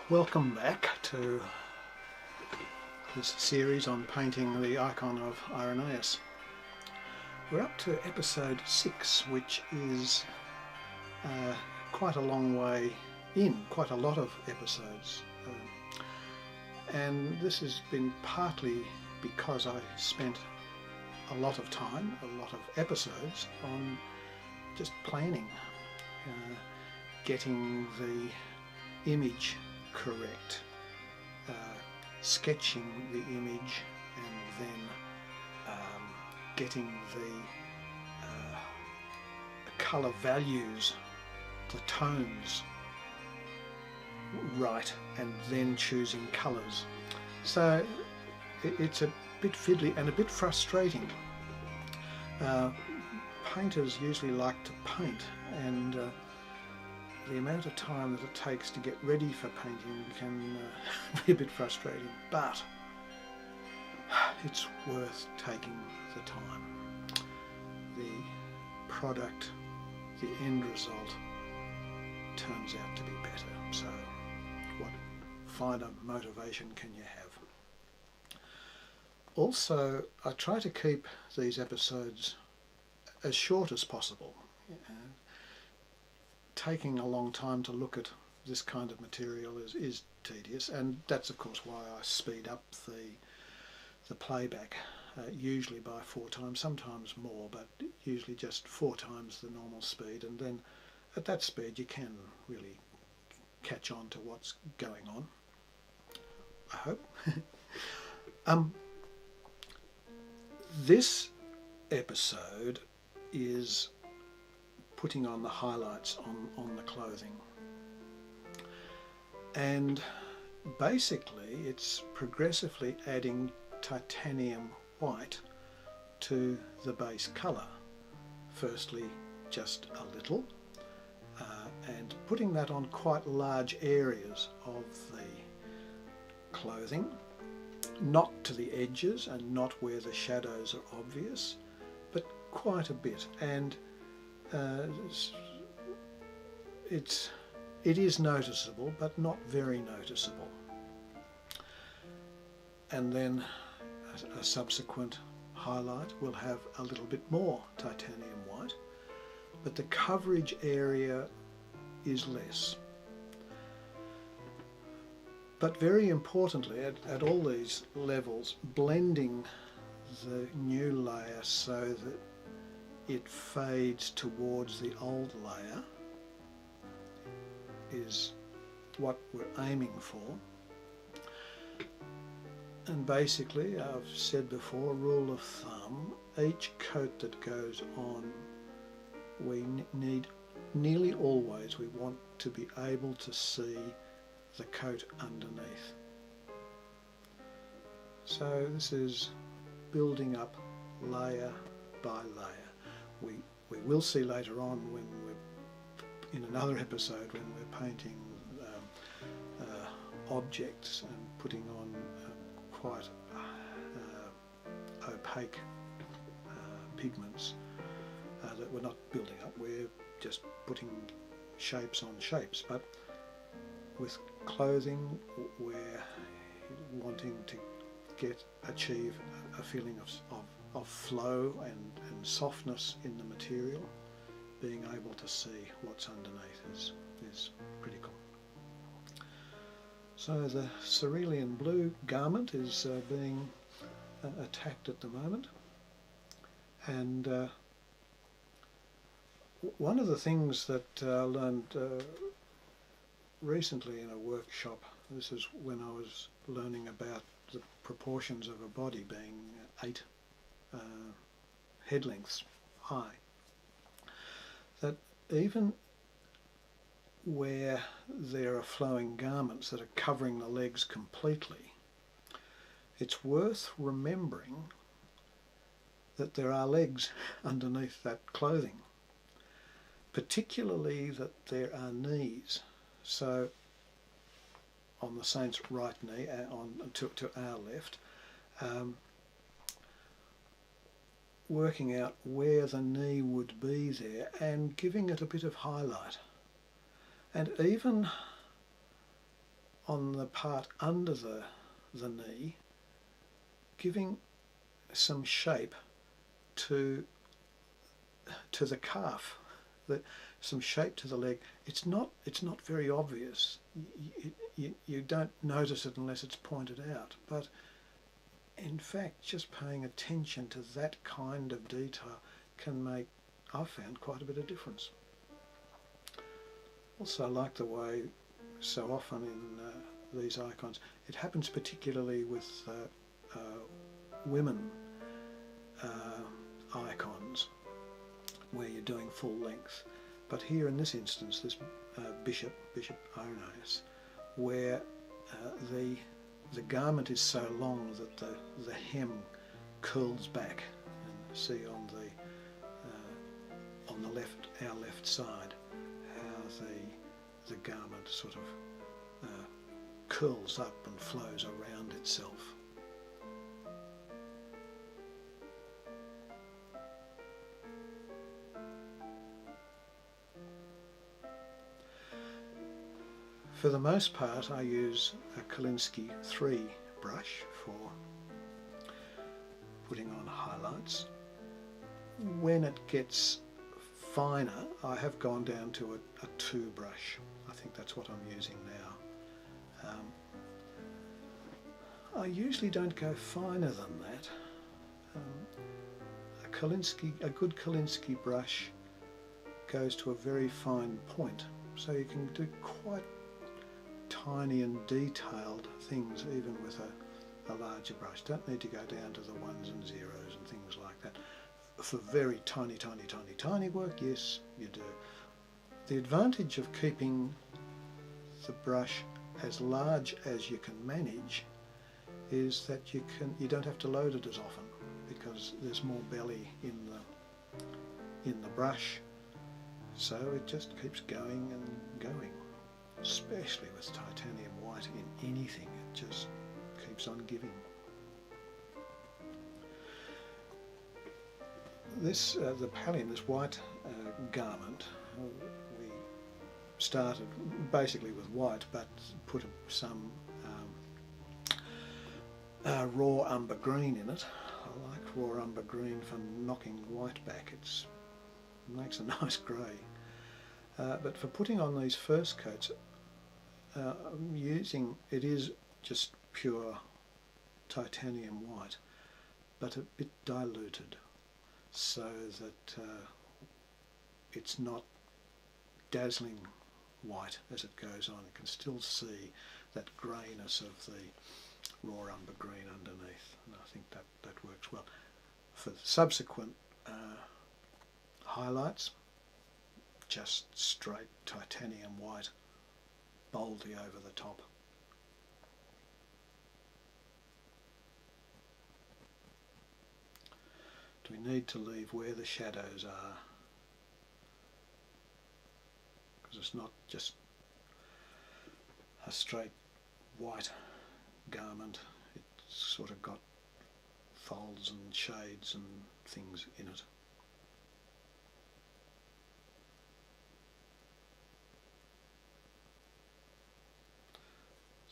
Welcome back to this series on painting the icon of Irenaeus. We're up to episode 6, which is quite a long way in, quite a lot of episodes. And this has been partly because I spent a lot of time, a lot of episodes on just planning, getting the image correct, sketching the image, and then getting the colour values, the tones right, and then choosing colours. So it's a bit fiddly and a bit frustrating. Painters usually like to paint, and the amount of time that it takes to get ready for painting can be a bit frustrating, but it's worth taking the time. The product, the end result, turns out to be better. So what finer motivation can you have? Also, I try to keep these episodes as short as possible. Taking a long time to look at this kind of material is tedious, and that's of course why I speed up the playback, usually by 4 times, sometimes more, but usually just 4 times the normal speed, and then at that speed you can really catch on to what's going on, I hope. This episode is putting on the highlights on the clothing, and basically it's progressively adding titanium white to the base colour. Firstly just a little, and putting that on quite large areas of the clothing, not to the edges and not where the shadows are obvious, but quite a bit. And it is noticeable, but not very noticeable. And then a subsequent highlight will have a little bit more titanium white, but the coverage area is less. But very importantly, at all these levels, blending the new layer so that it fades towards the old layer is what we're aiming for. And basically, I've said before, rule of thumb, each coat that goes on, we need, nearly always we want to be able to see the coat underneath. So this is building up layer by layer. We will see later on, when we're in another episode, when we're painting objects and putting on quite opaque pigments, that we're not building up, we're just putting shapes on shapes. But with clothing, we're wanting to achieve a feeling of flow and softness in the material. Being able to see what's underneath is critical. So the cerulean blue garment is being attacked at the moment, and one of the things that I learned recently in a workshop, this is when I was learning about the proportions of a body being 8 head lengths high, that even where there are flowing garments that are covering the legs completely, it's worth remembering that there are legs underneath that clothing, particularly that there are knees. So on the saint's right knee, to our left, working out where the knee would be there and giving it a bit of highlight. And even on the part under the knee, giving some shape to the calf, some shape to the leg. It's not very obvious. You don't notice it unless it's pointed out, but in fact just paying attention to that kind of detail can make, I've found, quite a bit of difference. Also, I like the way so often in these icons, it happens particularly with women icons where you're doing full length, but here in this instance, this Bishop Irenaeus, where the garment is so long that the hem curls back, and see on the left, our left side, how the garment sort of curls up and flows around itself. For the most part, I use a Kolinsky 3 brush for putting on highlights. When it gets finer, I have gone down to a 2 brush. I think that's what I'm using now. I usually don't go finer than that. A good Kolinsky brush goes to a very fine point, so you can do quite tiny and detailed things even with a larger brush. Don't need to go down to the 1s and 0s and things like that. For very tiny work, yes, you do. The advantage of keeping the brush as large as you can manage is that you don't have to load it as often, because there's more belly in the brush, so it just keeps going and going. Especially with titanium white in anything, it just keeps on giving. This the pallium, this white garment, we started basically with white, but put some raw umber green in it. I like raw umber green for knocking white back. It makes a nice grey. But for putting on these first coats, I'm using, it is just pure titanium white, but a bit diluted, so that it's not dazzling white as it goes on. You can still see that greyness of the raw umber green underneath, and I think that works well. For subsequent highlights, just straight titanium white, boldly over the top. Do we need to leave where the shadows are? Because it's not just a straight white garment, it's sort of got folds and shades and things in it.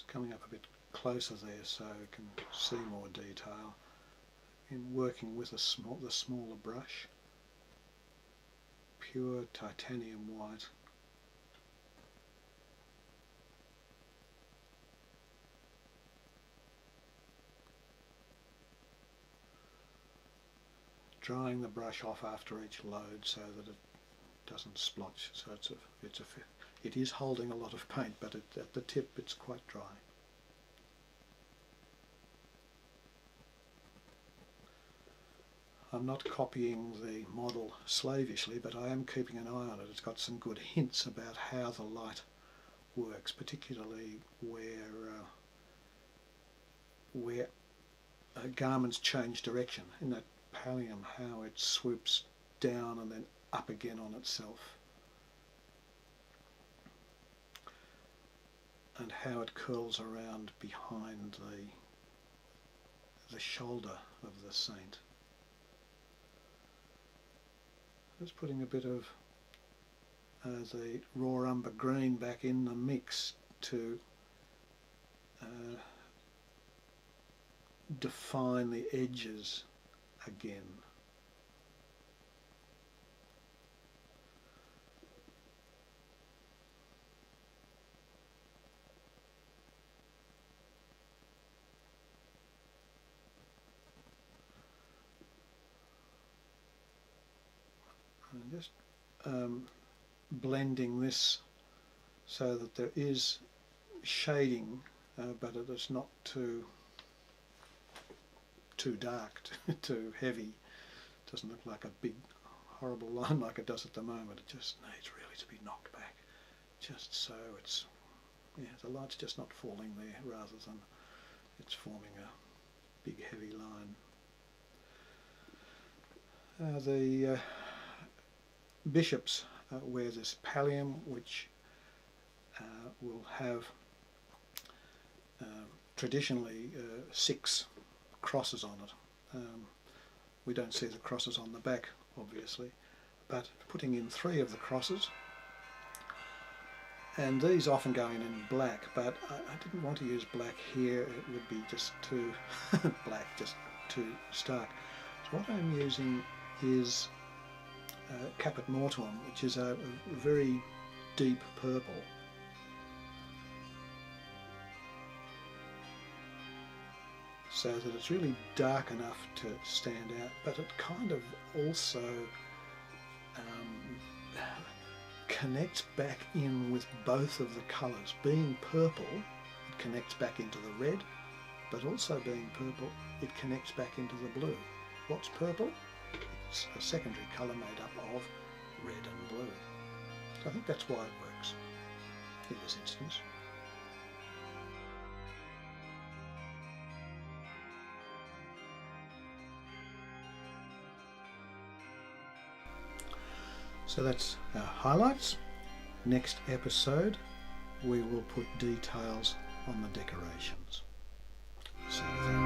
Coming up a bit closer there so you can see more detail in working with the smaller brush. Pure titanium white. Drying the brush off after each load so that it doesn't splotch, so it is holding a lot of paint, but at the tip it's quite dry. I'm not copying the model slavishly, but I am keeping an eye on it. It's got some good hints about how the light works, particularly where garments change direction. In that pallium, how it swoops down and then up again on itself, and how it curls around behind the shoulder of the saint. Just putting a bit of the raw umber green back in the mix to define the edges again. And just blending this so that there is shading, but it is not too dark, too heavy. It doesn't look like a big horrible line like it does at the moment. It just needs really to be knocked back, just so it's, yeah, the light's just not falling there rather than it's forming a big heavy line. The bishops wear this pallium, which will have traditionally 6 crosses on it. We don't see the crosses on the back, obviously, but putting in 3 of the crosses, and these often go in black, but I didn't want to use black here. It would be just too black, just too stark. So what I'm using is Caput Mortuum, which is a very deep purple. So that it's really dark enough to stand out, but it kind of also connects back in with both of the colours. Being purple, it connects back into the red, but also being purple, it connects back into the blue. What's purple? It's a secondary colour made up of red and blue. So I think that's why it works in this instance. So that's our highlights. Next episode we will put details on the decorations. See you then.